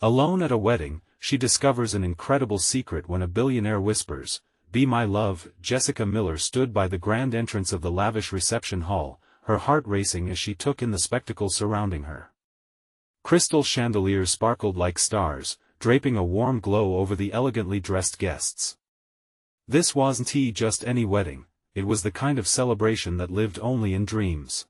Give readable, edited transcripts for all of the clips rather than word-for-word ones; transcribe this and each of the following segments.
Alone at a wedding, she discovers an incredible secret when a billionaire whispers, "Be my love." Jessica Miller stood by the grand entrance of the lavish reception hall, her heart racing as she took in the spectacle surrounding her. Crystal chandeliers sparkled like stars, draping a warm glow over the elegantly dressed guests. This wasn't just any wedding, it was the kind of celebration that lived only in dreams.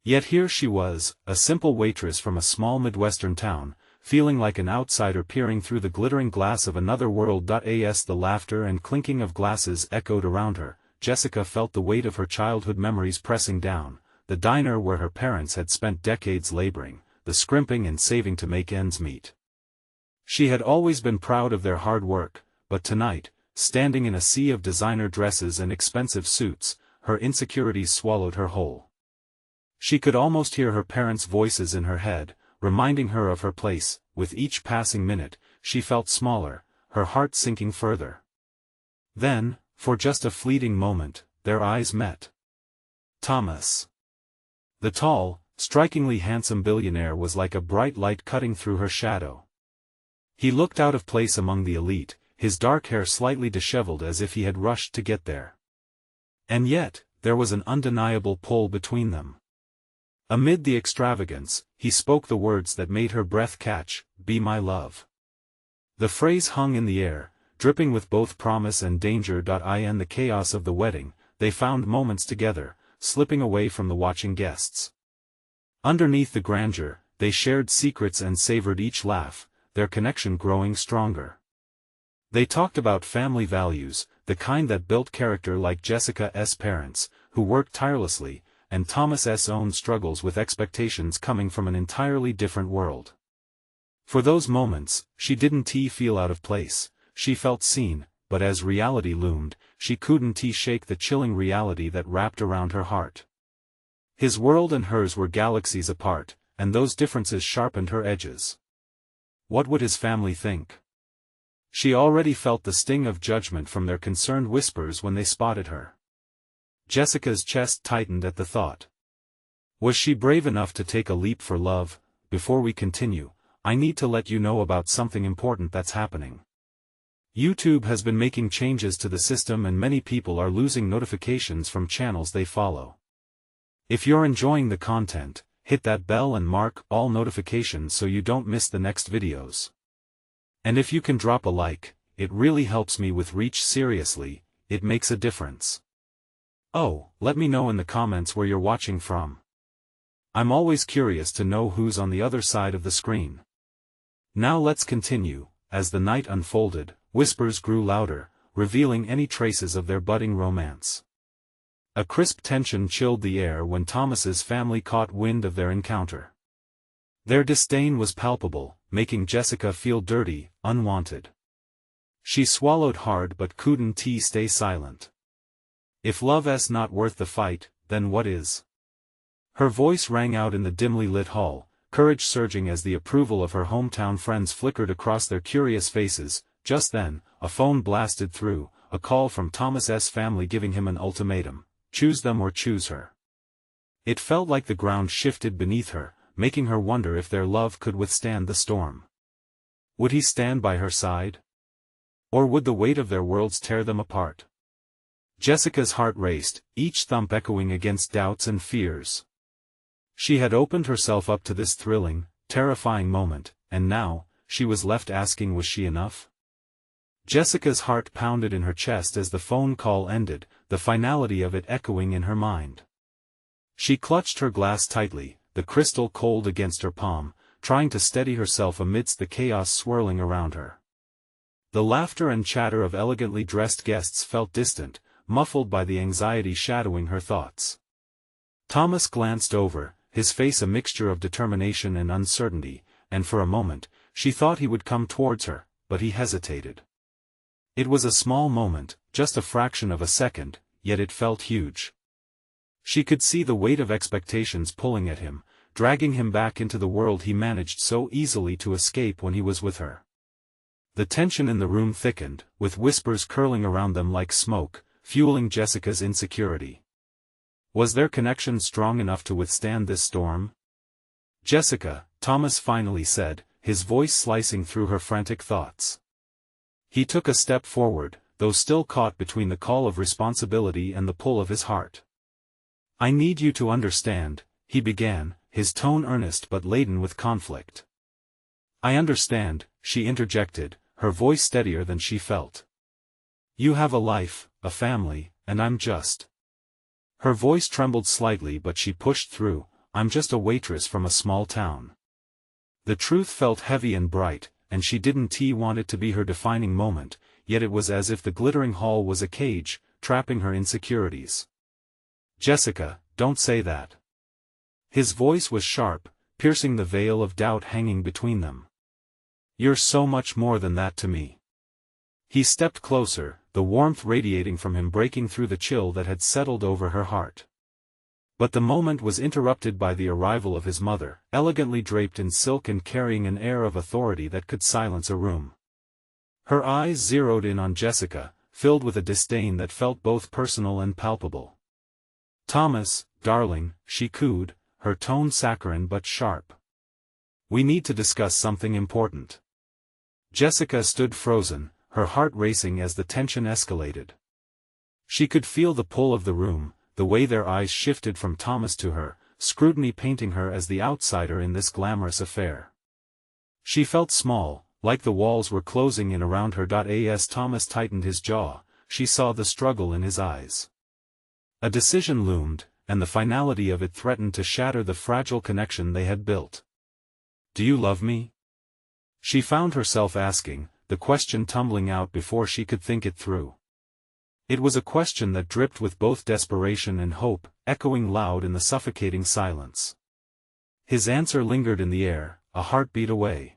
Yet here she was, a simple waitress from a small Midwestern town, feeling like an outsider peering through the glittering glass of another world. As the laughter and clinking of glasses echoed around her, Jessica felt the weight of her childhood memories pressing down, the diner where her parents had spent decades laboring, the scrimping and saving to make ends meet. She had always been proud of their hard work, but tonight, standing in a sea of designer dresses and expensive suits, her insecurities swallowed her whole. She could almost hear her parents' voices in her head, reminding her of her place. With each passing minute, she felt smaller, her heart sinking further. Then, for just a fleeting moment, their eyes met. Thomas. The tall, strikingly handsome billionaire was like a bright light cutting through her shadow. He looked out of place among the elite, his dark hair slightly disheveled as if he had rushed to get there. And yet, there was an undeniable pull between them. Amid the extravagance, he spoke the words that made her breath catch, "Be my love." The phrase hung in the air, dripping with both promise and danger. In the chaos of the wedding, they found moments together, slipping away from the watching guests. Underneath the grandeur, they shared secrets and savored each laugh, their connection growing stronger. They talked about family values, the kind that built character, like Jessica's parents, who worked tirelessly, and Thomas's own struggles with expectations coming from an entirely different world. For those moments, she didn't feel out of place, she felt seen, but as reality loomed, she couldn't shake the chilling reality that wrapped around her heart. His world and hers were galaxies apart, and those differences sharpened her edges. What would his family think? She already felt the sting of judgment from their concerned whispers when they spotted her. Jessica's chest tightened at the thought. Was she brave enough to take a leap for love? Before we continue, I need to let you know about something important that's happening. YouTube has been making changes to the system and many people are losing notifications from channels they follow. If you're enjoying the content, hit that bell and mark all notifications so you don't miss the next videos. And if you can drop a like, it really helps me with reach. Seriously, it makes a difference. Oh, let me know in the comments where you're watching from. I'm always curious to know who's on the other side of the screen. Now let's continue. As the night unfolded, whispers grew louder, revealing any traces of their budding romance. A crisp tension chilled the air when Thomas's family caught wind of their encounter. Their disdain was palpable, making Jessica feel dirty, unwanted. She swallowed hard but couldn't stay silent. If love's not worth the fight, then what is? Her voice rang out in the dimly lit hall, courage surging as the approval of her hometown friends flickered across their curious faces. Just then, a phone blasted through, a call from Thomas's family giving him an ultimatum: choose them or choose her. It felt like the ground shifted beneath her, making her wonder if their love could withstand the storm. Would he stand by her side? Or would the weight of their worlds tear them apart? Jessica's heart raced, each thump echoing against doubts and fears. She had opened herself up to this thrilling, terrifying moment, and now, she was left asking, was she enough? Jessica's heart pounded in her chest as the phone call ended, the finality of it echoing in her mind. She clutched her glass tightly, the crystal cold against her palm, trying to steady herself amidst the chaos swirling around her. The laughter and chatter of elegantly dressed guests felt distant, muffled by the anxiety shadowing her thoughts. Thomas glanced over, his face a mixture of determination and uncertainty, and for a moment, she thought he would come towards her, but he hesitated. It was a small moment, just a fraction of a second, yet it felt huge. She could see the weight of expectations pulling at him, dragging him back into the world he managed so easily to escape when he was with her. The tension in the room thickened, with whispers curling around them like smoke, fueling Jessica's insecurity. Was their connection strong enough to withstand this storm? "Jessica," Thomas finally said, his voice slicing through her frantic thoughts. He took a step forward, though still caught between the call of responsibility and the pull of his heart. "I need you to understand," he began, his tone earnest but laden with conflict. "I understand," she interjected, her voice steadier than she felt. "You have a life, a family, and I'm just—" Her voice trembled slightly but she pushed through, "I'm just a waitress from a small town." The truth felt heavy and bright, and she didn't want it to be her defining moment, yet it was as if the glittering hall was a cage, trapping her insecurities. "Jessica, don't say that." His voice was sharp, piercing the veil of doubt hanging between them. "You're so much more than that to me." He stepped closer, the warmth radiating from him breaking through the chill that had settled over her heart. But the moment was interrupted by the arrival of his mother, elegantly draped in silk and carrying an air of authority that could silence a room. Her eyes zeroed in on Jessica, filled with a disdain that felt both personal and palpable. "Thomas, darling," she cooed, her tone saccharine but sharp. "We need to discuss something important." Jessica stood frozen, her heart racing as the tension escalated. She could feel the pull of the room, the way their eyes shifted from Thomas to her, scrutiny painting her as the outsider in this glamorous affair. She felt small, like the walls were closing in around her. As Thomas tightened his jaw, she saw the struggle in his eyes. A decision loomed, and the finality of it threatened to shatter the fragile connection they had built. "Do you love me?" She found herself asking, the question tumbling out before she could think it through. It was a question that dripped with both desperation and hope, echoing loud in the suffocating silence. His answer lingered in the air, a heartbeat away.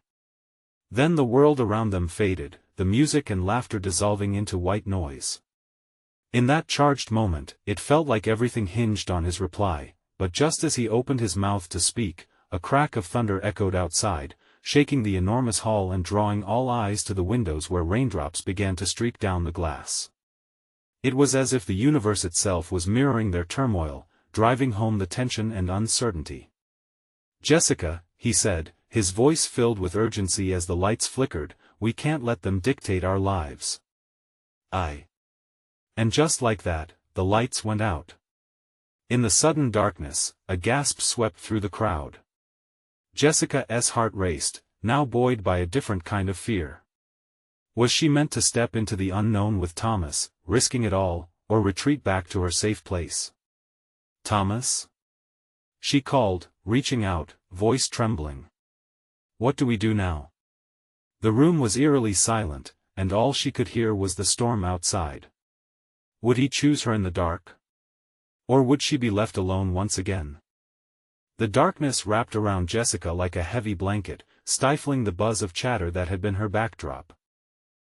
Then the world around them faded, the music and laughter dissolving into white noise. In that charged moment, it felt like everything hinged on his reply, but just as he opened his mouth to speak, a crack of thunder echoed outside, shaking the enormous hall and drawing all eyes to the windows where raindrops began to streak down the glass. It was as if the universe itself was mirroring their turmoil, driving home the tension and uncertainty. "Jessica," he said, his voice filled with urgency as the lights flickered, "we can't let them dictate our lives." And just like that, the lights went out. In the sudden darkness, a gasp swept through the crowd. Jessica's heart raced, now buoyed by a different kind of fear. Was she meant to step into the unknown with Thomas, risking it all, or retreat back to her safe place? "Thomas?" she called, reaching out, voice trembling. "What do we do now?" The room was eerily silent, and all she could hear was the storm outside. Would he choose her in the dark? Or would she be left alone once again? The darkness wrapped around Jessica like a heavy blanket, stifling the buzz of chatter that had been her backdrop.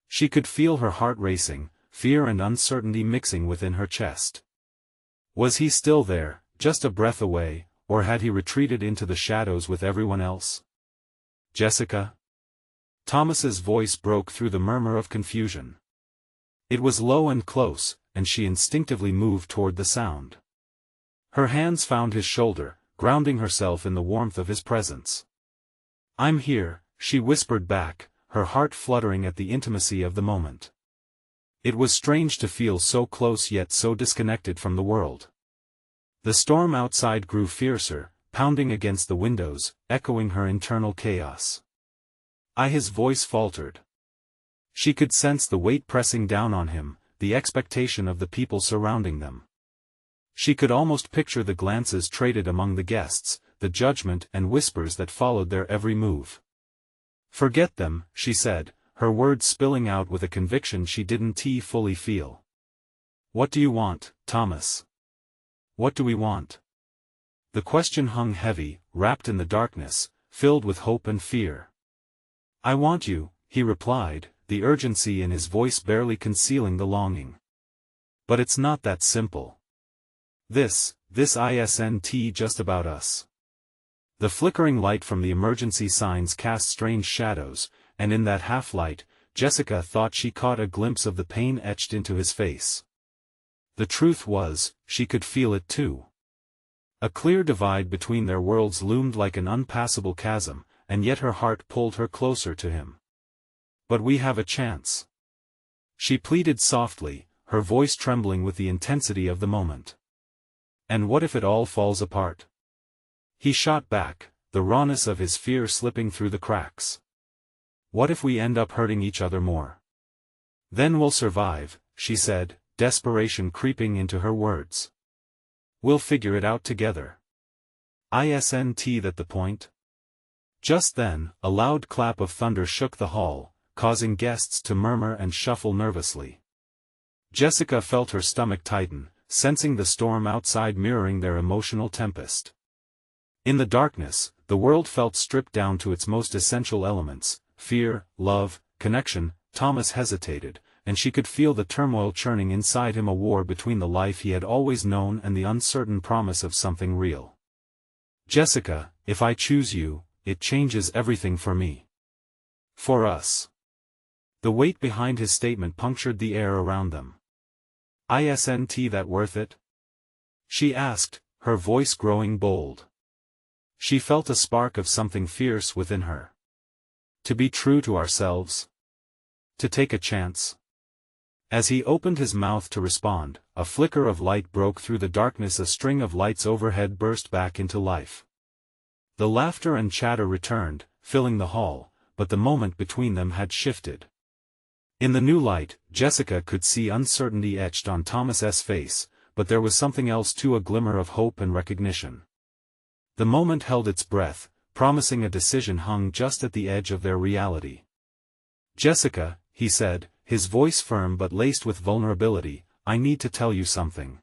She could feel her heart racing, fear and uncertainty mixing within her chest. Was he still there, just a breath away, or had he retreated into the shadows with everyone else? "Jessica?" Thomas's voice broke through the murmur of confusion. It was low and close, and she instinctively moved toward the sound. Her hands found his shoulder, grounding herself in the warmth of his presence. "I'm here," she whispered back, her heart fluttering at the intimacy of the moment. It was strange to feel so close yet so disconnected from the world. The storm outside grew fiercer, pounding against the windows, echoing her internal chaos. His voice faltered. She could sense the weight pressing down on him, the expectation of the people surrounding them. She could almost picture the glances traded among the guests, the judgment and whispers that followed their every move. "Forget them," she said, her words spilling out with a conviction she didn't fully feel. "What do you want, Thomas? What do we want?" The question hung heavy, wrapped in the darkness, filled with hope and fear. "I want you," he replied, the urgency in his voice barely concealing the longing. "But it's not that simple. This isn't just about us." The flickering light from the emergency signs cast strange shadows, and in that half-light, Jessica thought she caught a glimpse of the pain etched into his face. The truth was, she could feel it too. A clear divide between their worlds loomed like an unpassable chasm, and yet her heart pulled her closer to him. "But we have a chance," she pleaded softly, her voice trembling with the intensity of the moment. "And what if it all falls apart?" He shot back, the rawness of his fear slipping through the cracks. "What if we end up hurting each other more?" "Then we'll survive," she said, desperation creeping into her words. "We'll figure it out together. Isn't that the point?" Just then, a loud clap of thunder shook the hall, causing guests to murmur and shuffle nervously. Jessica felt her stomach tighten, sensing the storm outside mirroring their emotional tempest. In the darkness, the world felt stripped down to its most essential elements: fear, love, connection. Thomas hesitated, and she could feel the turmoil churning inside him, a war between the life he had always known and the uncertain promise of something real. "Jessica, if I choose you, it changes everything for me. For us." The weight behind his statement punctured the air around them. "Isn't that worth it?" she asked, her voice growing bold. She felt a spark of something fierce within her. To be true to ourselves? To take a chance? As he opened his mouth to respond, a flicker of light broke through the darkness. A string of lights overhead burst back into life. The laughter and chatter returned, filling the hall, but the moment between them had shifted. In the new light, Jessica could see uncertainty etched on Thomas's face, but there was something else too, a glimmer of hope and recognition. The moment held its breath, promising a decision hung just at the edge of their reality. "Jessica," he said, his voice firm but laced with vulnerability, "I need to tell you something."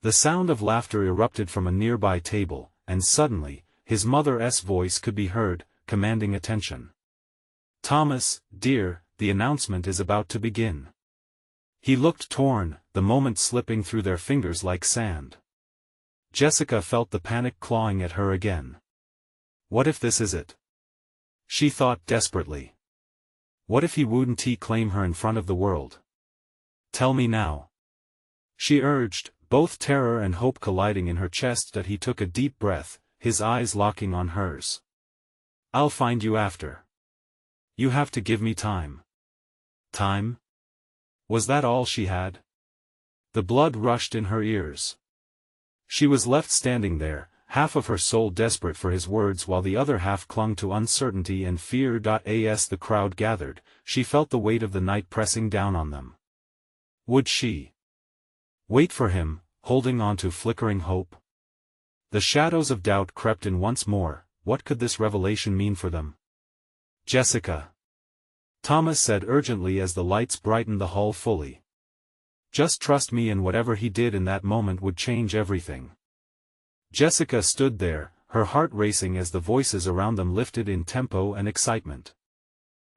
The sound of laughter erupted from a nearby table, and suddenly, his mother's voice could be heard, commanding attention. "Thomas, dear, the announcement is about to begin." He looked torn, the moment slipping through their fingers like sand. Jessica felt the panic clawing at her again. What if this is it? She thought desperately. What if he wouldn't claim her in front of the world? "Tell me now," she urged, both terror and hope colliding in her chest. That he took a deep breath, his eyes locking on hers. "I'll find you after. You have to give me time." Time? Was that all she had? The blood rushed in her ears. She was left standing there, half of her soul desperate for his words while the other half clung to uncertainty and fear. As the crowd gathered, she felt the weight of the night pressing down on them. Would she wait for him, holding on to flickering hope? The shadows of doubt crept in once more. What could this revelation mean for them? "Jessica," Thomas said urgently as the lights brightened the hall fully. "Just trust me, and whatever he did in that moment would change everything." Jessica stood there, her heart racing as the voices around them lifted in tempo and excitement.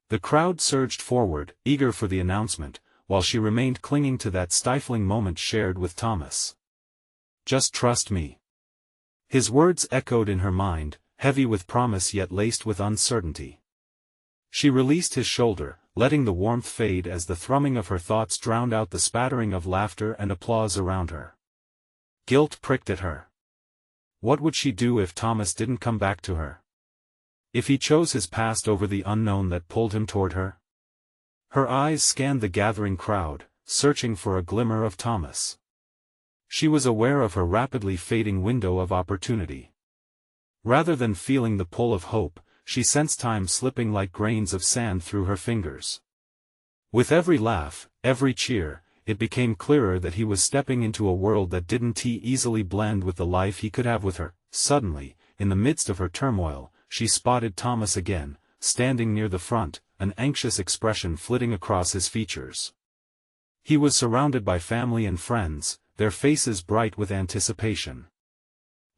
The crowd surged forward, eager for the announcement, while she remained clinging to that stifling moment shared with Thomas. "Just trust me." His words echoed in her mind, heavy with promise yet laced with uncertainty. She released his shoulder, letting the warmth fade as the thrumming of her thoughts drowned out the spattering of laughter and applause around her. Guilt pricked at her. What would she do if Thomas didn't come back to her? If he chose his past over the unknown that pulled him toward her? Her eyes scanned the gathering crowd, searching for a glimmer of Thomas. She was aware of her rapidly fading window of opportunity. Rather than feeling the pull of hope, she sensed time slipping like grains of sand through her fingers. With every laugh, every cheer, it became clearer that he was stepping into a world that didn't easily blend with the life he could have with her. Suddenly, in the midst of her turmoil, she spotted Thomas again, standing near the front, an anxious expression flitting across his features. He was surrounded by family and friends, their faces bright with anticipation.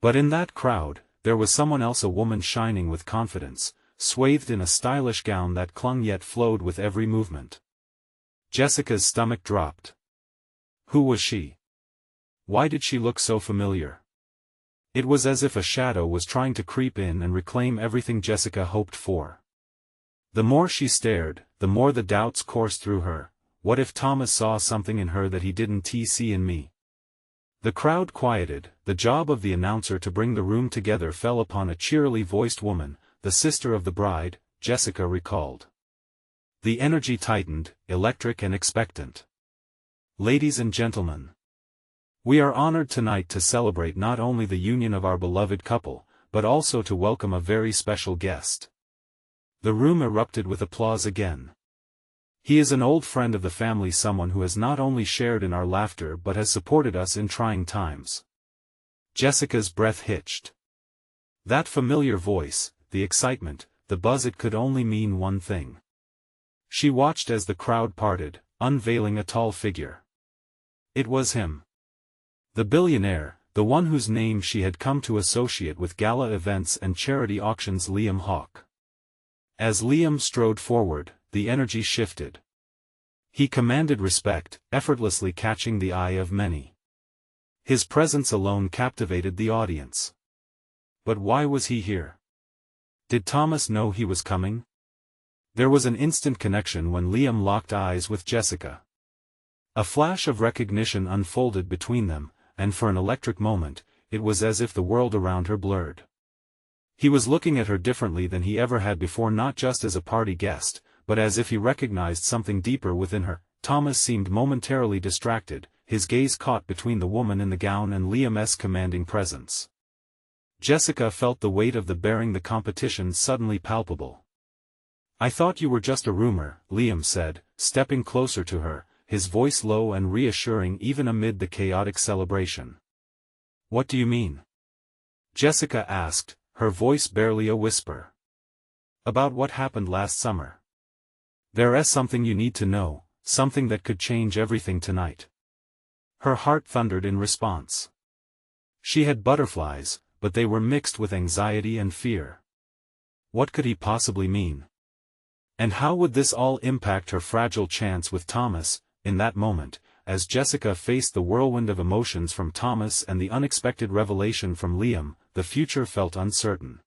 But in that crowd, there was someone else, a woman shining with confidence, swathed in a stylish gown that clung yet flowed with every movement. Jessica's stomach dropped. Who was she? Why did she look so familiar? It was as if a shadow was trying to creep in and reclaim everything Jessica hoped for. The more she stared, the more the doubts coursed through her. What if Thomas saw something in her that he didn't see in me? The crowd quieted. The job of the announcer to bring the room together fell upon a cheerily voiced woman, the sister of the bride, Jessica recalled. The energy tightened, electric and expectant. Ladies and gentlemen, we are honored tonight to celebrate not only the union of our beloved couple, but also to welcome a very special guest. The room erupted with applause again. He is an old friend of the family, someone who has not only shared in our laughter but has supported us in trying times. Jessica's breath hitched. That familiar voice, the excitement, the buzz, it could only mean one thing. She watched as the crowd parted, unveiling a tall figure. It was him. The billionaire, the one whose name she had come to associate with gala events and charity auctions, Liam Hawke. As Liam strode forward, the energy shifted. He commanded respect, effortlessly catching the eye of many. His presence alone captivated the audience. But why was he here? Did Thomas know he was coming? There was an instant connection when Liam locked eyes with Jessica. A flash of recognition unfolded between them, and for an electric moment, it was as if the world around her blurred. He was looking at her differently than he ever had before, not just as a party guest, but as if he recognized something deeper within her. Thomas seemed momentarily distracted, his gaze caught between the woman in the gown and Liam's commanding presence. Jessica felt the weight of the bearing the competition suddenly palpable. I thought you were just a rumor, Liam said, stepping closer to her, his voice low and reassuring even amid the chaotic celebration. What do you mean? Jessica asked, her voice barely a whisper. About what happened last summer. There's something you need to know, something that could change everything tonight. Her heart thundered in response. She had butterflies, but they were mixed with anxiety and fear. What could he possibly mean? And how would this all impact her fragile chance with Thomas? In that moment, as Jessica faced the whirlwind of emotions from Thomas and the unexpected revelation from Liam, the future felt uncertain.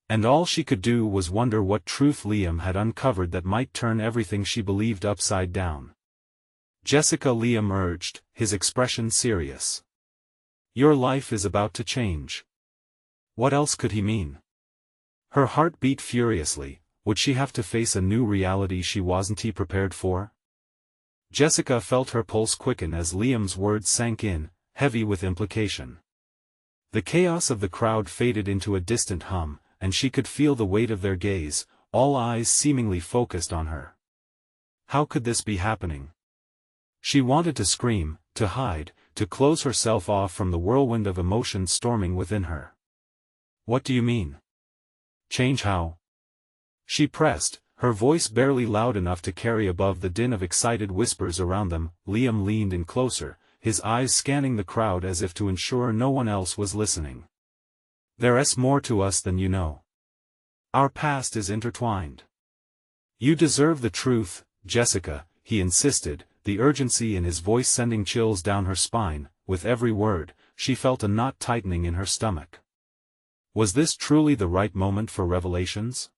And all she could do was wonder what truth Liam had uncovered that might turn everything she believed upside down. Jessica, Liam urged, his expression serious. Your life is about to change. What else could he mean? Her heart beat furiously. Would she have to face a new reality she wasn't prepared for? Jessica felt her pulse quicken as Liam's words sank in, heavy with implication. The chaos of the crowd faded into a distant hum, and she could feel the weight of their gaze, all eyes seemingly focused on her. How could this be happening? She wanted to scream, to hide, to close herself off from the whirlwind of emotion storming within her. What do you mean? Change how? She pressed, her voice barely loud enough to carry above the din of excited whispers around them. Liam leaned in closer, his eyes scanning the crowd as if to ensure no one else was listening. There's more to us than you know. Our past is intertwined. You deserve the truth, Jessica, he insisted, the urgency in his voice sending chills down her spine. With every word, she felt a knot tightening in her stomach. Was this truly the right moment for revelations?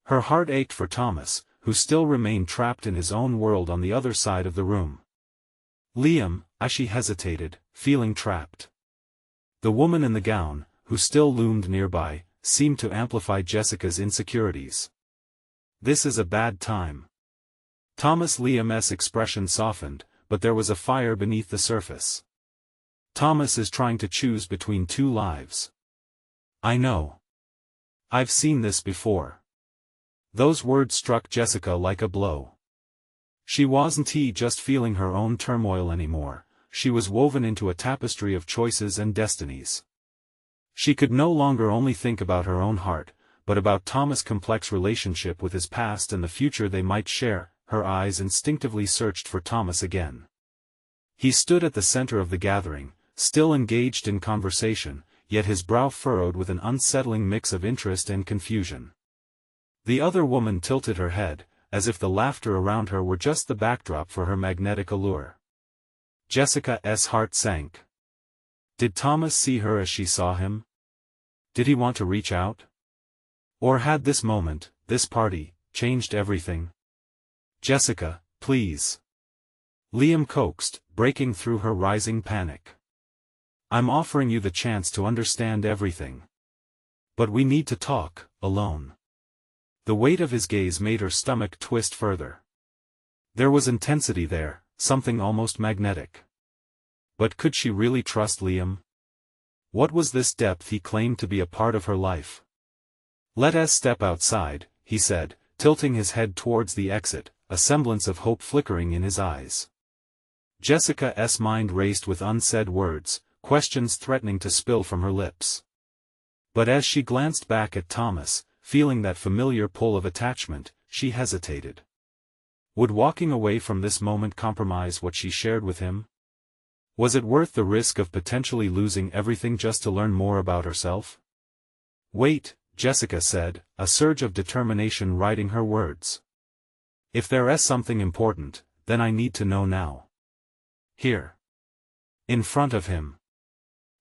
Her heart ached for Thomas, who still remained trapped in his own world on the other side of the room. Liam, she hesitated, feeling trapped. The woman in the gown, who still loomed nearby, seemed to amplify Jessica's insecurities. This is a bad time. Liam's expression softened, but there was a fire beneath the surface. Thomas is trying to choose between two lives. I know. I've seen this before. Those words struck Jessica like a blow. She wasn't just feeling her own turmoil anymore, she was woven into a tapestry of choices and destinies. She could no longer only think about her own heart, but about Thomas' complex relationship with his past and the future they might share. Her eyes instinctively searched for Thomas again. He stood at the center of the gathering, still engaged in conversation, yet his brow furrowed with an unsettling mix of interest and confusion. The other woman tilted her head, as if the laughter around her were just the backdrop for her magnetic allure. Jessica's heart sank. Did Thomas see her as she saw him? Did he want to reach out? Or had this moment, this party, changed everything? Jessica, please. Liam coaxed, breaking through her rising panic. I'm offering you the chance to understand everything. But we need to talk, alone. The weight of his gaze made her stomach twist further. There was intensity there, something almost magnetic. But could she really trust Liam? What was this depth he claimed to be a part of her life? "Let us step outside," he said, tilting his head towards the exit, a semblance of hope flickering in his eyes. Jessica's mind raced with unsaid words, questions threatening to spill from her lips. But as she glanced back at Thomas, feeling that familiar pull of attachment, she hesitated. Would walking away from this moment compromise what she shared with him? Was it worth the risk of potentially losing everything just to learn more about herself? "Wait," Jessica said, a surge of determination riding her words. "If there is something important, then I need to know now." "Here." In front of him.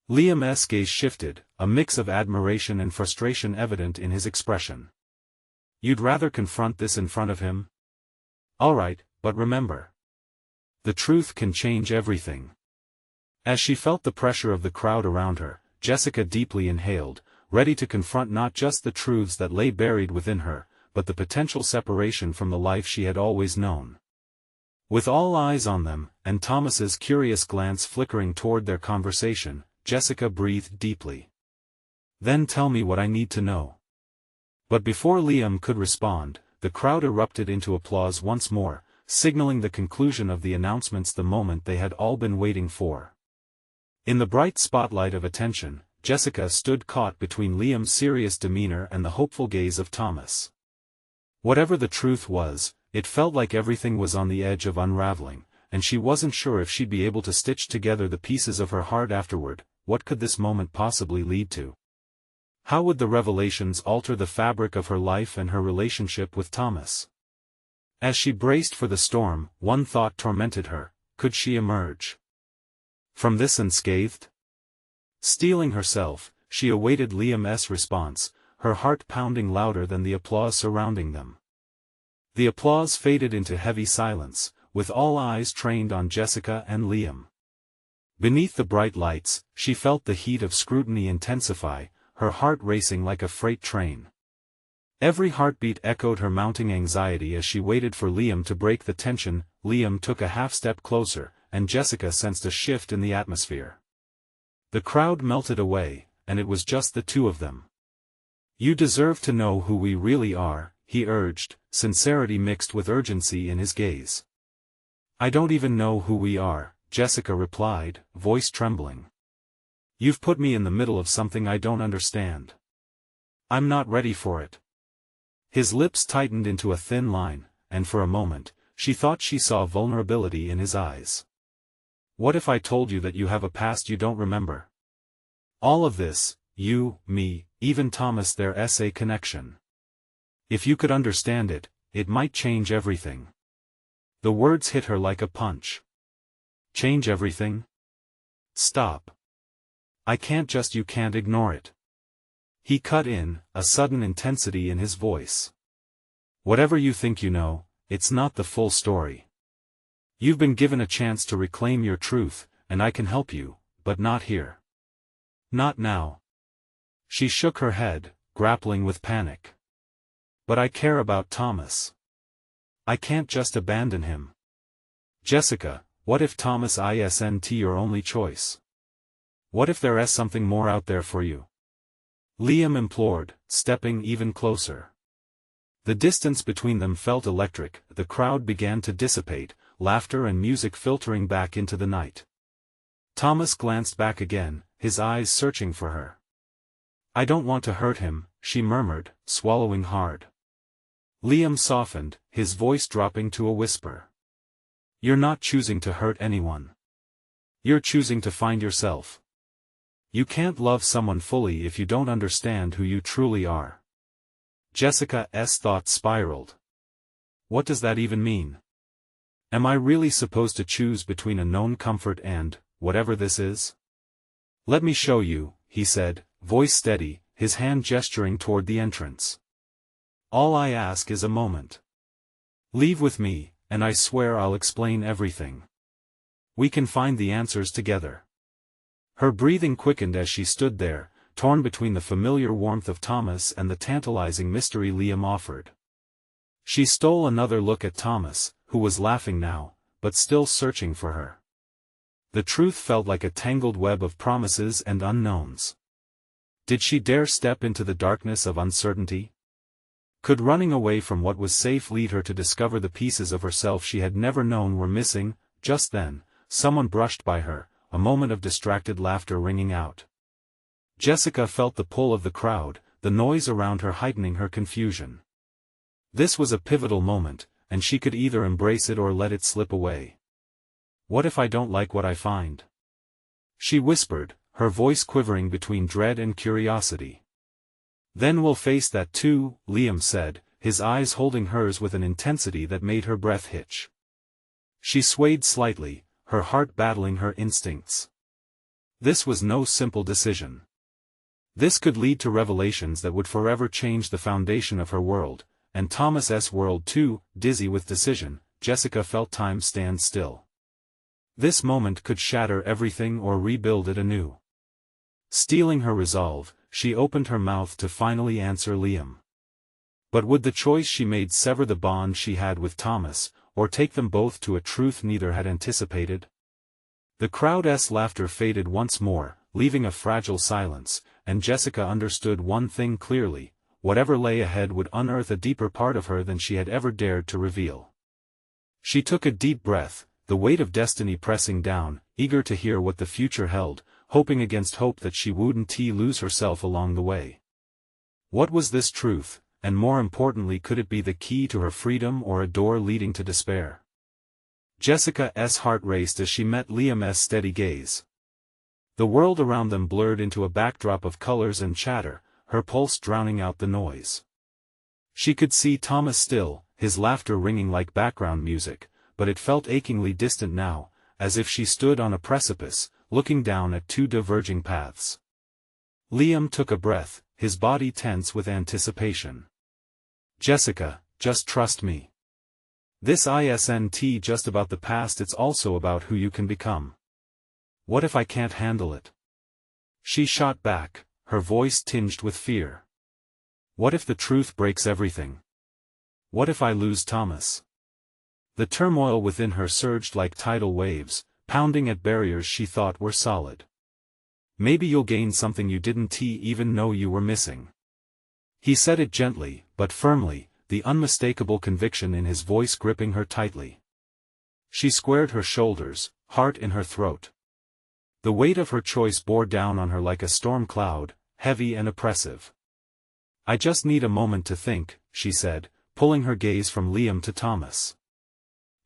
Liam's gaze shifted, a mix of admiration and frustration evident in his expression. "You'd rather confront this in front of him? All right, but remember. The truth can change everything." As she felt the pressure of the crowd around her, Jessica deeply inhaled, ready to confront not just the truths that lay buried within her, but the potential separation from the life she had always known. With all eyes on them, and Thomas's curious glance flickering toward their conversation, Jessica breathed deeply. "Then tell me what I need to know." But before Liam could respond, the crowd erupted into applause once more, signaling the conclusion of the announcements, the moment they had all been waiting for. In the bright spotlight of attention, Jessica stood caught between Liam's serious demeanor and the hopeful gaze of Thomas. Whatever the truth was, it felt like everything was on the edge of unraveling, and she wasn't sure if she'd be able to stitch together the pieces of her heart afterward. What could this moment possibly lead to? How would the revelations alter the fabric of her life and her relationship with Thomas? As she braced for the storm, one thought tormented her: could she emerge from this unscathed? Steeling herself, she awaited Liam's response, her heart pounding louder than the applause surrounding them. The applause faded into heavy silence, with all eyes trained on Jessica and Liam. Beneath the bright lights, she felt the heat of scrutiny intensify, her heart racing like a freight train. Every heartbeat echoed her mounting anxiety as she waited for Liam to break the tension. Liam took a half-step closer, and Jessica sensed a shift in the atmosphere. The crowd melted away, and it was just the two of them. "You deserve to know who we really are," he urged, sincerity mixed with urgency in his gaze. "I don't even know who we are," Jessica replied, voice trembling. "You've put me in the middle of something I don't understand. I'm not ready for it." His lips tightened into a thin line, and for a moment, she thought she saw vulnerability in his eyes. "What if I told you that you have a past you don't remember? All of this, you, me, even Thomas, there's a connection. If you could understand it, it might change everything." The words hit her like a punch. "Change everything? Stop. I can't just, you can't ignore it." He cut in, a sudden intensity in his voice. "Whatever you think you know, it's not the full story. You've been given a chance to reclaim your truth, and I can help you, but not here. Not now." She shook her head, grappling with panic. "But I care about Thomas. I can't just abandon him." "Jessica, what if Thomas isn't your only choice? What if there is something more out there for you?" Liam implored, stepping even closer. The distance between them felt electric. The crowd began to dissipate, laughter and music filtering back into the night. Thomas glanced back again, his eyes searching for her. "I don't want to hurt him," she murmured, swallowing hard. Liam softened, his voice dropping to a whisper. "You're not choosing to hurt anyone. You're choosing to find yourself. You can't love someone fully if you don't understand who you truly are." Jessica's thoughts spiraled. What does that even mean? Am I really supposed to choose between a known comfort and, whatever this is? "Let me show you," he said, voice steady, his hand gesturing toward the entrance. "All I ask is a moment. Leave with me, and I swear I'll explain everything. We can find the answers together." Her breathing quickened as she stood there, torn between the familiar warmth of Thomas and the tantalizing mystery Liam offered. She stole another look at Thomas, who was laughing now, but still searching for her. The truth felt like a tangled web of promises and unknowns. Did she dare step into the darkness of uncertainty? Could running away from what was safe lead her to discover the pieces of herself she had never known were missing? Just then, someone brushed by her, a moment of distracted laughter ringing out. Jessica felt the pull of the crowd, the noise around her heightening her confusion. This was a pivotal moment, and she could either embrace it or let it slip away. "What if I don't like what I find?" she whispered, her voice quivering between dread and curiosity. "Then we'll face that too," Liam said, his eyes holding hers with an intensity that made her breath hitch. She swayed slightly, her heart battling her instincts. This was no simple decision. This could lead to revelations that would forever change the foundation of her world, and Thomas's world too. Dizzy with decision, Jessica felt time stand still. This moment could shatter everything or rebuild it anew. Steeling her resolve, she opened her mouth to finally answer Liam. But would the choice she made sever the bond she had with Thomas, or take them both to a truth neither had anticipated? The crowd's laughter faded once more, leaving a fragile silence, and Jessica understood one thing clearly: whatever lay ahead would unearth a deeper part of her than she had ever dared to reveal. She took a deep breath, the weight of destiny pressing down, eager to hear what the future held, hoping against hope that she wouldn't lose herself along the way. What was this truth, and more importantly, could it be the key to her freedom or a door leading to despair? Jessica's heart raced as she met Liam's steady gaze. The world around them blurred into a backdrop of colors and chatter, her pulse drowning out the noise. She could see Thomas still, his laughter ringing like background music, but it felt achingly distant now, as if she stood on a precipice, looking down at two diverging paths. Liam took a breath, his body tense with anticipation. "Jessica, just trust me. This isn't just about the past, it's also about who you can become." "What if I can't handle it?" she shot back, her voice tinged with fear. "What if the truth breaks everything? What if I lose Thomas?" The turmoil within her surged like tidal waves, pounding at barriers she thought were solid. "Maybe you'll gain something you didn't even know you were missing." He said it gently, but firmly, the unmistakable conviction in his voice gripping her tightly. She squared her shoulders, heart in her throat. The weight of her choice bore down on her like a storm cloud, heavy and oppressive. "I just need a moment to think," she said, pulling her gaze from Liam to Thomas.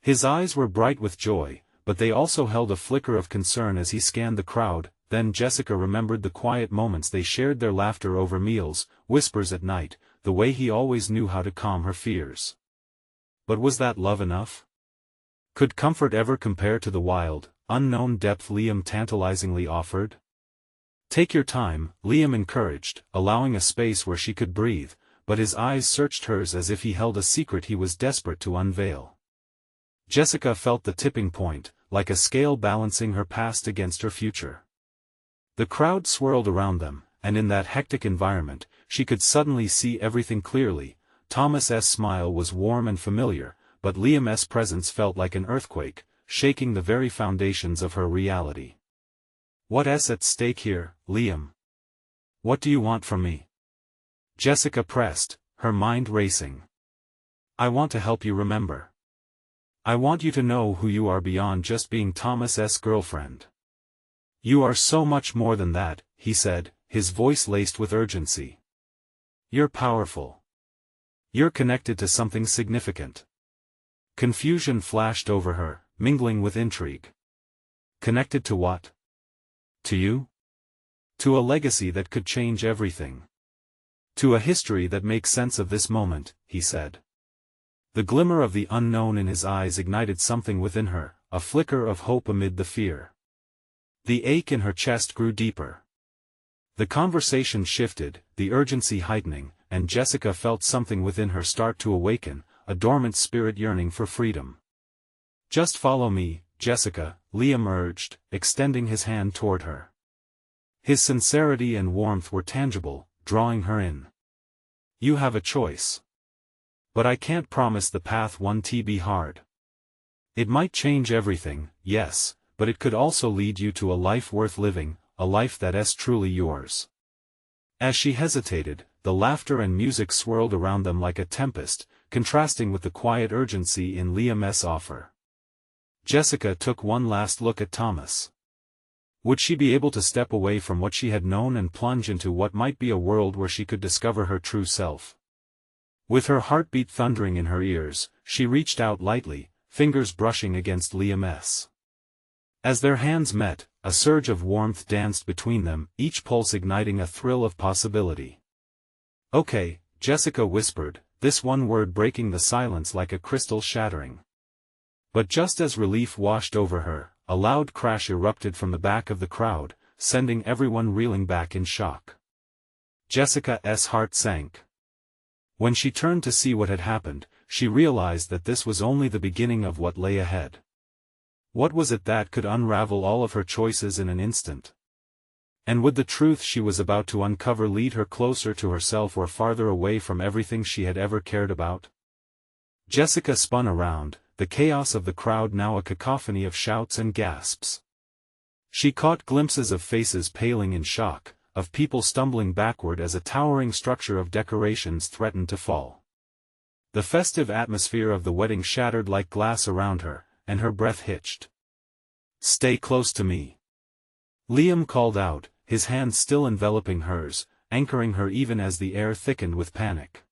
His eyes were bright with joy, but they also held a flicker of concern as he scanned the crowd. Then Jessica remembered the quiet moments they shared, their laughter over meals, whispers at night, the way he always knew how to calm her fears. But was that love enough? Could comfort ever compare to the wild, unknown depth Liam tantalizingly offered? "Take your time," Liam encouraged, allowing a space where she could breathe, but his eyes searched hers as if he held a secret he was desperate to unveil. Jessica felt the tipping point, like a scale balancing her past against her future. The crowd swirled around them, and in that hectic environment, she could suddenly see everything clearly. Thomas's smile was warm and familiar, but Liam's presence felt like an earthquake, shaking the very foundations of her reality. "What's at stake here, Liam? What do you want from me?" Jessica pressed, her mind racing. "I want to help you remember. I want you to know who you are beyond just being Thomas's girlfriend. You are so much more than that," he said, his voice laced with urgency. "You're powerful. You're connected to something significant." Confusion flashed over her, mingling with intrigue. "Connected to what?" "To you? To a legacy that could change everything. To a history that makes sense of this moment," he said. The glimmer of the unknown in his eyes ignited something within her, a flicker of hope amid the fear. The ache in her chest grew deeper. The conversation shifted, the urgency heightening, and Jessica felt something within her start to awaken, a dormant spirit yearning for freedom. "Just follow me, Jessica," Liam urged, extending his hand toward her. His sincerity and warmth were tangible, drawing her in. You have a choice. But I can't promise the path won't be hard. It might change everything, yes, but it could also lead you to a life worth living, a life that is truly yours. As she hesitated, the laughter and music swirled around them like a tempest, contrasting with the quiet urgency in Liam's offer. Jessica took one last look at Thomas. Would she be able to step away from what she had known and plunge into what might be a world where she could discover her true self? With her heartbeat thundering in her ears, she reached out lightly, fingers brushing against Liam's. As their hands met, a surge of warmth danced between them, each pulse igniting a thrill of possibility. Okay, Jessica whispered, this one word breaking the silence like a crystal shattering. But just as relief washed over her, a loud crash erupted from the back of the crowd, sending everyone reeling back in shock. Jessica's heart sank. When she turned to see what had happened, she realized that this was only the beginning of what lay ahead. What was it that could unravel all of her choices in an instant? And would the truth she was about to uncover lead her closer to herself or farther away from everything she had ever cared about? Jessica spun around, the chaos of the crowd now a cacophony of shouts and gasps. She caught glimpses of faces paling in shock, of people stumbling backward as a towering structure of decorations threatened to fall. The festive atmosphere of the wedding shattered like glass around her, and her breath hitched. Stay close to me. Liam called out, his hand still enveloping hers, anchoring her even as the air thickened with panic.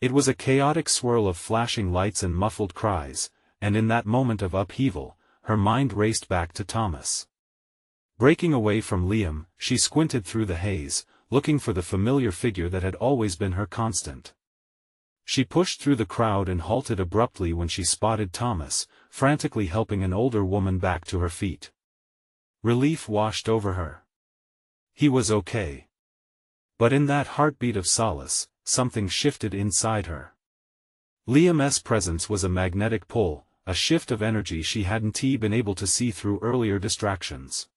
It was a chaotic swirl of flashing lights and muffled cries, and in that moment of upheaval, her mind raced back to Thomas. Breaking away from Liam, she squinted through the haze, looking for the familiar figure that had always been her constant. She pushed through the crowd and halted abruptly when she spotted Thomas, frantically helping an older woman back to her feet. Relief washed over her. He was okay. But in that heartbeat of solace, something shifted inside her. Liam's presence was a magnetic pull, a shift of energy she hadn't been able to see through earlier distractions.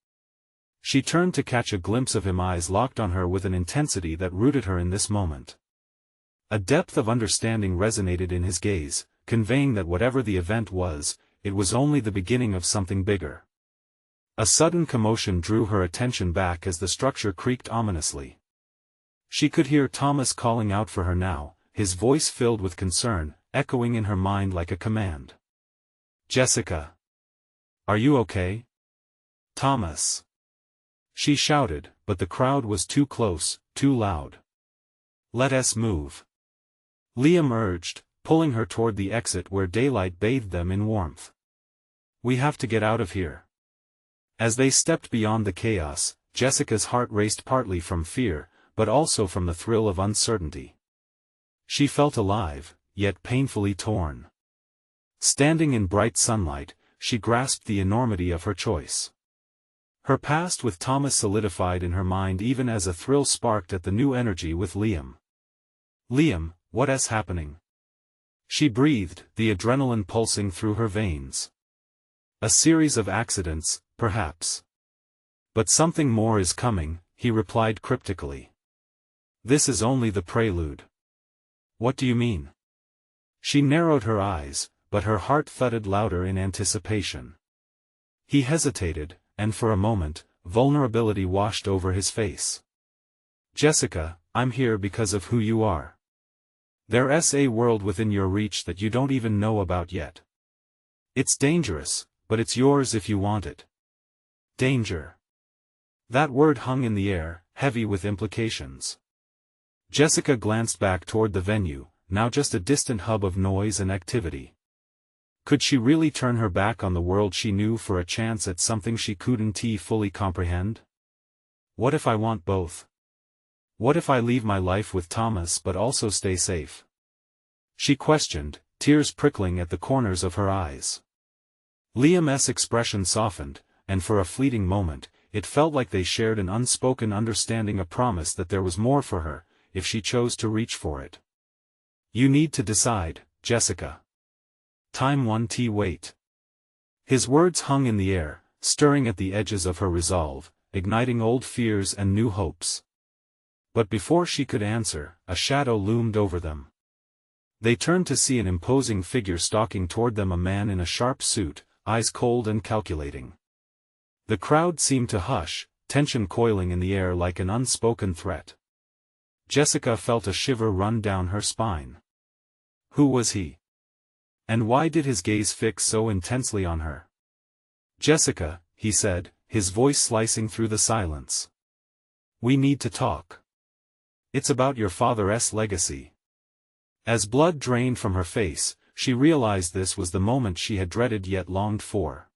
She turned to catch a glimpse of him, eyes locked on her with an intensity that rooted her in this moment. A depth of understanding resonated in his gaze, conveying that whatever the event was, it was only the beginning of something bigger. A sudden commotion drew her attention back as the structure creaked ominously. She could hear Thomas calling out for her now, his voice filled with concern, echoing in her mind like a command. Jessica. Are you okay? Thomas. She shouted, but the crowd was too close, too loud. Let us move. Liam urged, pulling her toward the exit where daylight bathed them in warmth. We have to get out of here. As they stepped beyond the chaos, Jessica's heart raced partly from fear, but also from the thrill of uncertainty. She felt alive, yet painfully torn. Standing in bright sunlight, she grasped the enormity of her choice. Her past with Thomas solidified in her mind even as a thrill sparked at the new energy with Liam. Liam, what is happening? She breathed, the adrenaline pulsing through her veins. A series of accidents, perhaps. But something more is coming, he replied cryptically. This is only the prelude. What do you mean? She narrowed her eyes, but her heart thudded louder in anticipation. He hesitated, and for a moment, vulnerability washed over his face. Jessica, I'm here because of who you are. There's a world within your reach that you don't even know about yet. It's dangerous, but it's yours if you want it. Danger. That word hung in the air, heavy with implications. Jessica glanced back toward the venue, now just a distant hub of noise and activity. Could she really turn her back on the world she knew for a chance at something she couldn't fully comprehend? What if I want both? What if I leave my life with Thomas but also stay safe? She questioned, tears prickling at the corners of her eyes. Liam's expression softened, and for a fleeting moment, it felt like they shared an unspoken understanding, a promise that there was more for her, if she chose to reach for it. You need to decide, Jessica. Time won't wait. His words hung in the air, stirring at the edges of her resolve, igniting old fears and new hopes. But before she could answer, a shadow loomed over them. They turned to see an imposing figure stalking toward them, a man in a sharp suit, eyes cold and calculating. The crowd seemed to hush, tension coiling in the air like an unspoken threat. Jessica felt a shiver run down her spine. Who was he? And why did his gaze fix so intensely on her? "Jessica," he said, his voice slicing through the silence. "We need to talk. It's about your father's legacy." As blood drained from her face, she realized this was the moment she had dreaded yet longed for.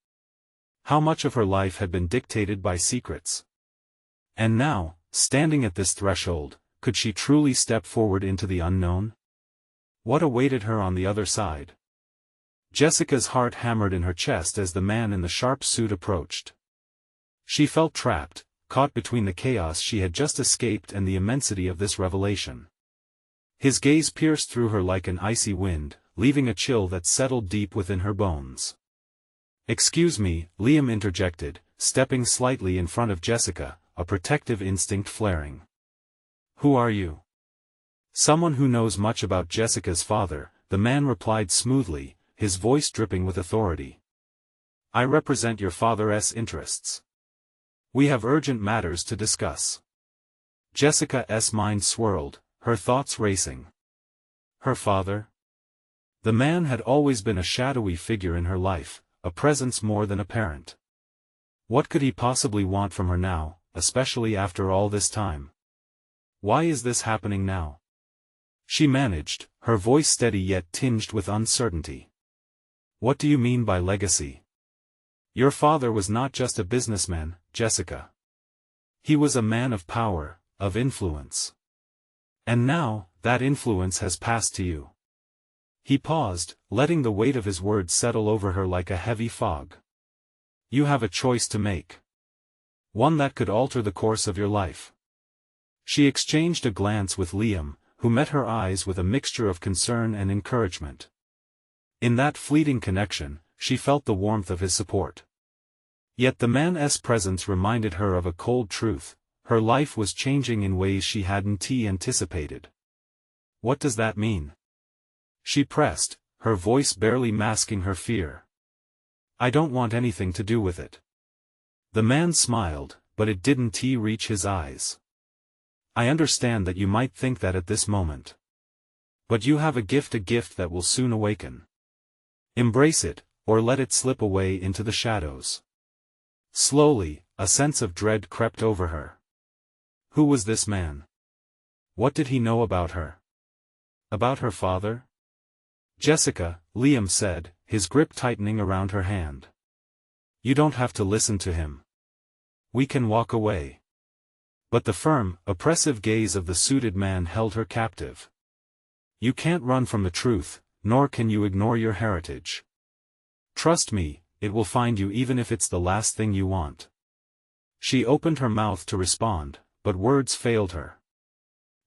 How much of her life had been dictated by secrets? And now, standing at this threshold, could she truly step forward into the unknown? What awaited her on the other side? Jessica's heart hammered in her chest as the man in the sharp suit approached. She felt trapped, caught between the chaos she had just escaped and the immensity of this revelation. His gaze pierced through her like an icy wind, leaving a chill that settled deep within her bones. "Excuse me," Liam interjected, stepping slightly in front of Jessica, a protective instinct flaring. "Who are you?" "Someone who knows much about Jessica's father," the man replied smoothly, his voice dripping with authority. "I represent your father's interests. We have urgent matters to discuss." Jessica's mind swirled, her thoughts racing. Her father? The man had always been a shadowy figure in her life, a presence more than apparent. What could he possibly want from her now, especially after all this time? Why is this happening now? She managed, her voice steady yet tinged with uncertainty. "What do you mean by legacy? Your father was not just a businessman, Jessica. He was a man of power, of influence. And now, that influence has passed to you." He paused, letting the weight of his words settle over her like a heavy fog. "You have a choice to make. One that could alter the course of your life." She exchanged a glance with Liam, who met her eyes with a mixture of concern and encouragement. In that fleeting connection, she felt the warmth of his support. Yet the man's presence reminded her of a cold truth: her life was changing in ways she hadn't anticipated. "What does that mean?" she pressed, her voice barely masking her fear. "I don't want anything to do with it." The man smiled, but it didn't reach his eyes. "I understand that you might think that at this moment. But you have a gift that will soon awaken. Embrace it, or let it slip away into the shadows." Slowly, a sense of dread crept over her. Who was this man? What did he know about her? About her father? "Jessica," Liam said, his grip tightening around her hand. "You don't have to listen to him. We can walk away." But the firm, oppressive gaze of the suited man held her captive. "You can't run from the truth, nor can you ignore your heritage. Trust me, it will find you even if it's the last thing you want." She opened her mouth to respond, but words failed her.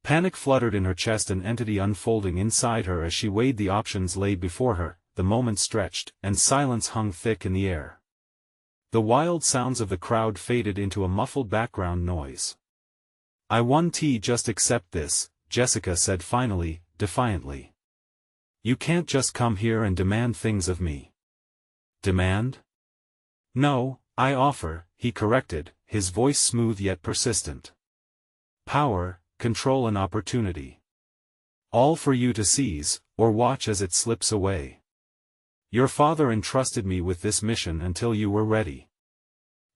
Panic fluttered in her chest, an entity unfolding inside her as she weighed the options laid before her. The moment stretched, and silence hung thick in the air. The wild sounds of the crowd faded into a muffled background noise. "I won't just accept this," Jessica said finally, defiantly. "You can't just come here and demand things of me." "Demand?" "No, I offer," he corrected, his voice smooth yet persistent. "Power, control and opportunity. All for you to seize, or watch as it slips away. Your father entrusted me with this mission until you were ready."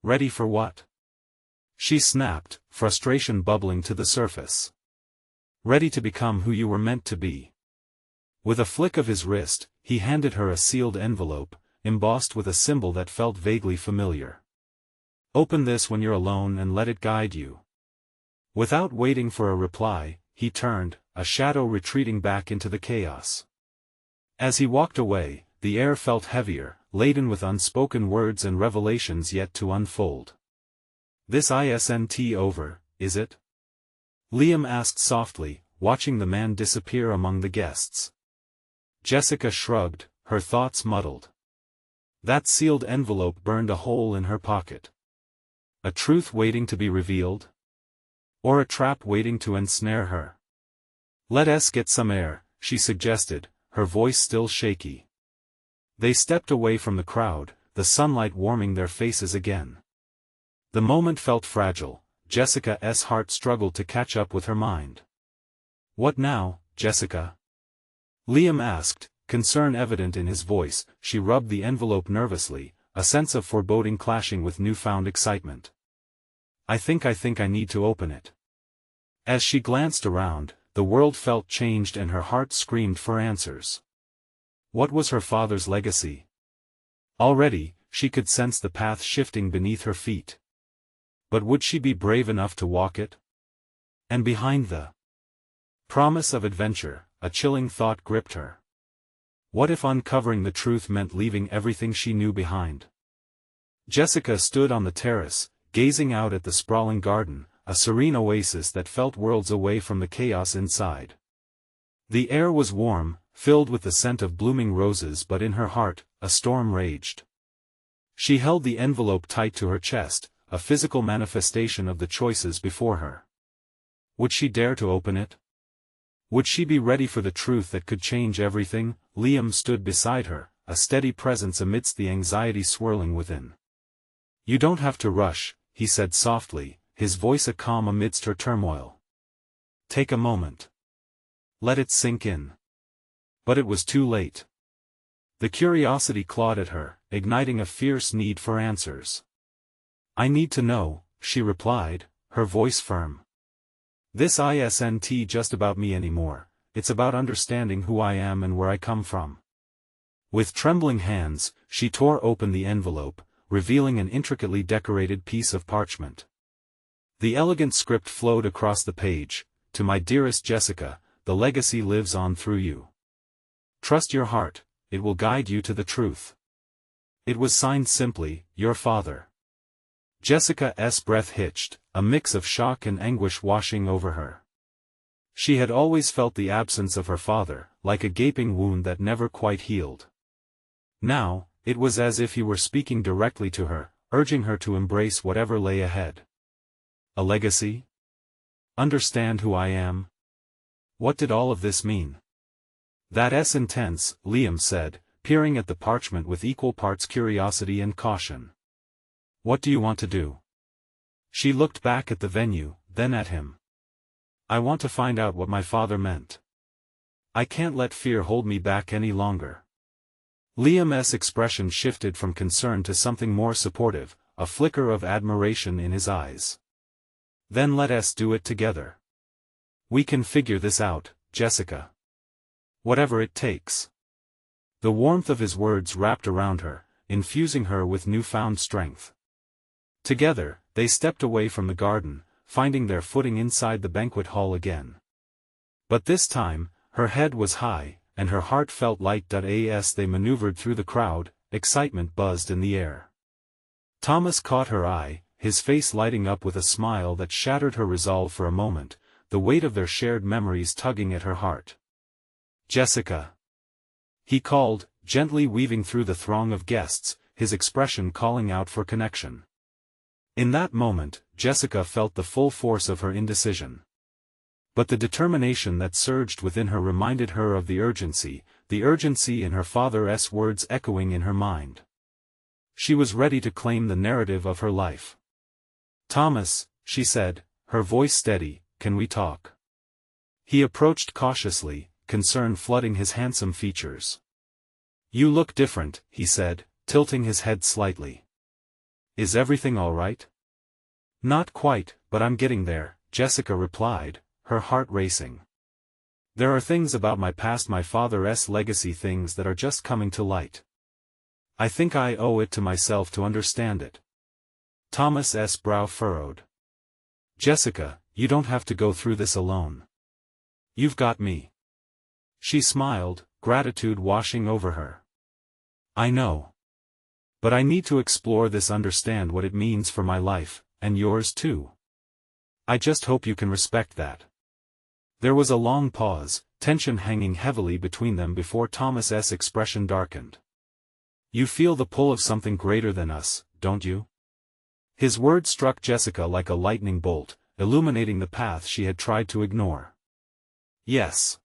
"Ready for what?" she snapped, frustration bubbling to the surface. "Ready to become who you were meant to be." With a flick of his wrist, he handed her a sealed envelope, embossed with a symbol that felt vaguely familiar. "Open this when you're alone and let it guide you." Without waiting for a reply, he turned, a shadow retreating back into the chaos. As he walked away, the air felt heavier, laden with unspoken words and revelations yet to unfold. "This isn't over, is it?" Liam asked softly, watching the man disappear among the guests. Jessica shrugged, her thoughts muddled. That sealed envelope burned a hole in her pocket. A truth waiting to be revealed? Or a trap waiting to ensnare her? Let us get some air, she suggested, her voice still shaky. They stepped away from the crowd, the sunlight warming their faces again. The moment felt fragile. Jessica's heart struggled to catch up with her mind. What now, Jessica? Liam asked, concern evident in his voice. She rubbed the envelope nervously, a sense of foreboding clashing with newfound excitement. I think I need to open it. As she glanced around, the world felt changed and her heart screamed for answers. What was her father's legacy? Already, she could sense the path shifting beneath her feet. But would she be brave enough to walk it? And behind the promise of adventure, a chilling thought gripped her. What if uncovering the truth meant leaving everything she knew behind? Jessica stood on the terrace, gazing out at the sprawling garden, a serene oasis that felt worlds away from the chaos inside. The air was warm, filled with the scent of blooming roses, but in her heart, a storm raged. She held the envelope tight to her chest, a physical manifestation of the choices before her. Would she dare to open it? Would she be ready for the truth that could change everything? Liam stood beside her, a steady presence amidst the anxiety swirling within. You don't have to rush, he said softly, his voice a calm amidst her turmoil. Take a moment. Let it sink in. But it was too late. The curiosity clawed at her, igniting a fierce need for answers. I need to know, she replied, her voice firm. This isn't just about me anymore, it's about understanding who I am and where I come from. With trembling hands, she tore open the envelope, revealing an intricately decorated piece of parchment. The elegant script flowed across the page. To my dearest Jessica, the legacy lives on through you. Trust your heart, it will guide you to the truth. It was signed simply, your father. Jessica's breath hitched, a mix of shock and anguish washing over her. She had always felt the absence of her father, like a gaping wound that never quite healed. Now, it was as if he were speaking directly to her, urging her to embrace whatever lay ahead. A legacy? Understand who I am? What did all of this mean? That's intense, Liam said, peering at the parchment with equal parts curiosity and caution. What do you want to do? She looked back at the venue, then at him. I want to find out what my father meant. I can't let fear hold me back any longer. Liam's expression shifted from concern to something more supportive, a flicker of admiration in his eyes. Then let us do it together. We can figure this out, Jessica. Whatever it takes. The warmth of his words wrapped around her, infusing her with newfound strength. Together, they stepped away from the garden, finding their footing inside the banquet hall again. But this time, her head was high, and her heart felt light. As they maneuvered through the crowd, excitement buzzed in the air. Thomas caught her eye, his face lighting up with a smile that shattered her resolve for a moment, the weight of their shared memories tugging at her heart. Jessica! He called, gently weaving through the throng of guests, his expression calling out for connection. In that moment, Jessica felt the full force of her indecision. But the determination that surged within her reminded her of the urgency in her father's words echoing in her mind. She was ready to claim the narrative of her life. Thomas, she said, her voice steady, can we talk? He approached cautiously, concern flooding his handsome features. You look different, he said, tilting his head slightly. Is everything all right? Not quite, but I'm getting there, Jessica replied, her heart racing. There are things about my past, my father's legacy, things that are just coming to light. I think I owe it to myself to understand it. Thomas's brow furrowed. Jessica, you don't have to go through this alone. You've got me. She smiled, gratitude washing over her. I know. But I need to explore this, understand what it means for my life, and yours too. I just hope you can respect that. There was a long pause, tension hanging heavily between them before Thomas's expression darkened. You feel the pull of something greater than us, don't you? His words struck Jessica like a lightning bolt, illuminating the path she had tried to ignore. Yes.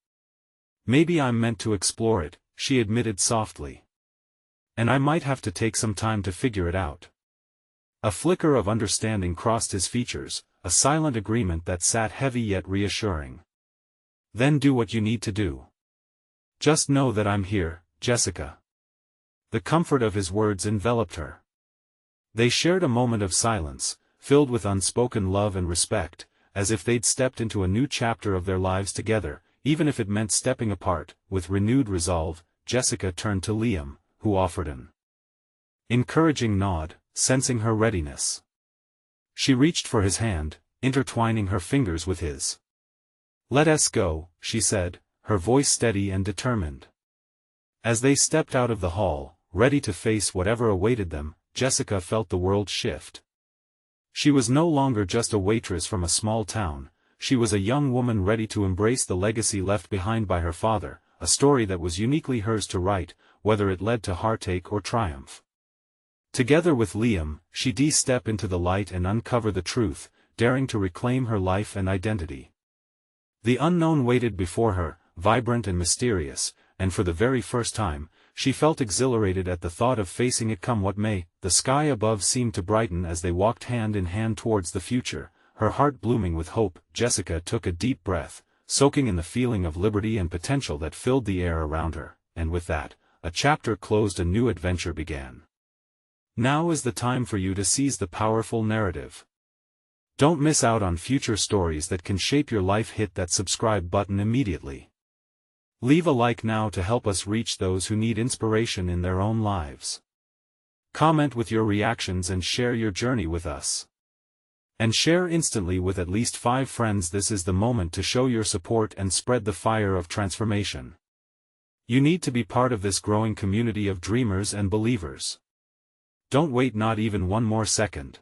Maybe I'm meant to explore it, she admitted softly. And I might have to take some time to figure it out. A flicker of understanding crossed his features, a silent agreement that sat heavy yet reassuring. Then do what you need to do. Just know that I'm here, Jessica. The comfort of his words enveloped her. They shared a moment of silence, filled with unspoken love and respect, as if they'd stepped into a new chapter of their lives together, even if it meant stepping apart. With renewed resolve, Jessica turned to Liam, who offered an encouraging nod, sensing her readiness. She reached for his hand, intertwining her fingers with his. "Let us go," she said, her voice steady and determined. As they stepped out of the hall, ready to face whatever awaited them, Jessica felt the world shift. She was no longer just a waitress from a small town, she was a young woman ready to embrace the legacy left behind by her father, a story that was uniquely hers to write, whether it led to heartache or triumph. Together with Liam, she'd step into the light and uncover the truth, daring to reclaim her life and identity. The unknown waited before her, vibrant and mysterious, and for the very first time, she felt exhilarated at the thought of facing it come what may. The sky above seemed to brighten as they walked hand in hand towards the future, her heart blooming with hope. Jessica took a deep breath, soaking in the feeling of liberty and potential that filled the air around her, and with that, a chapter closed, a new adventure began. Now is the time for you to seize the powerful narrative. Don't miss out on future stories that can shape your life. Hit that subscribe button immediately. Leave a like now to help us reach those who need inspiration in their own lives. Comment with your reactions and share your journey with us. And share instantly with at least 5 friends. This is the moment to show your support and spread the fire of transformation. You need to be part of this growing community of dreamers and believers. Don't wait not even one more second.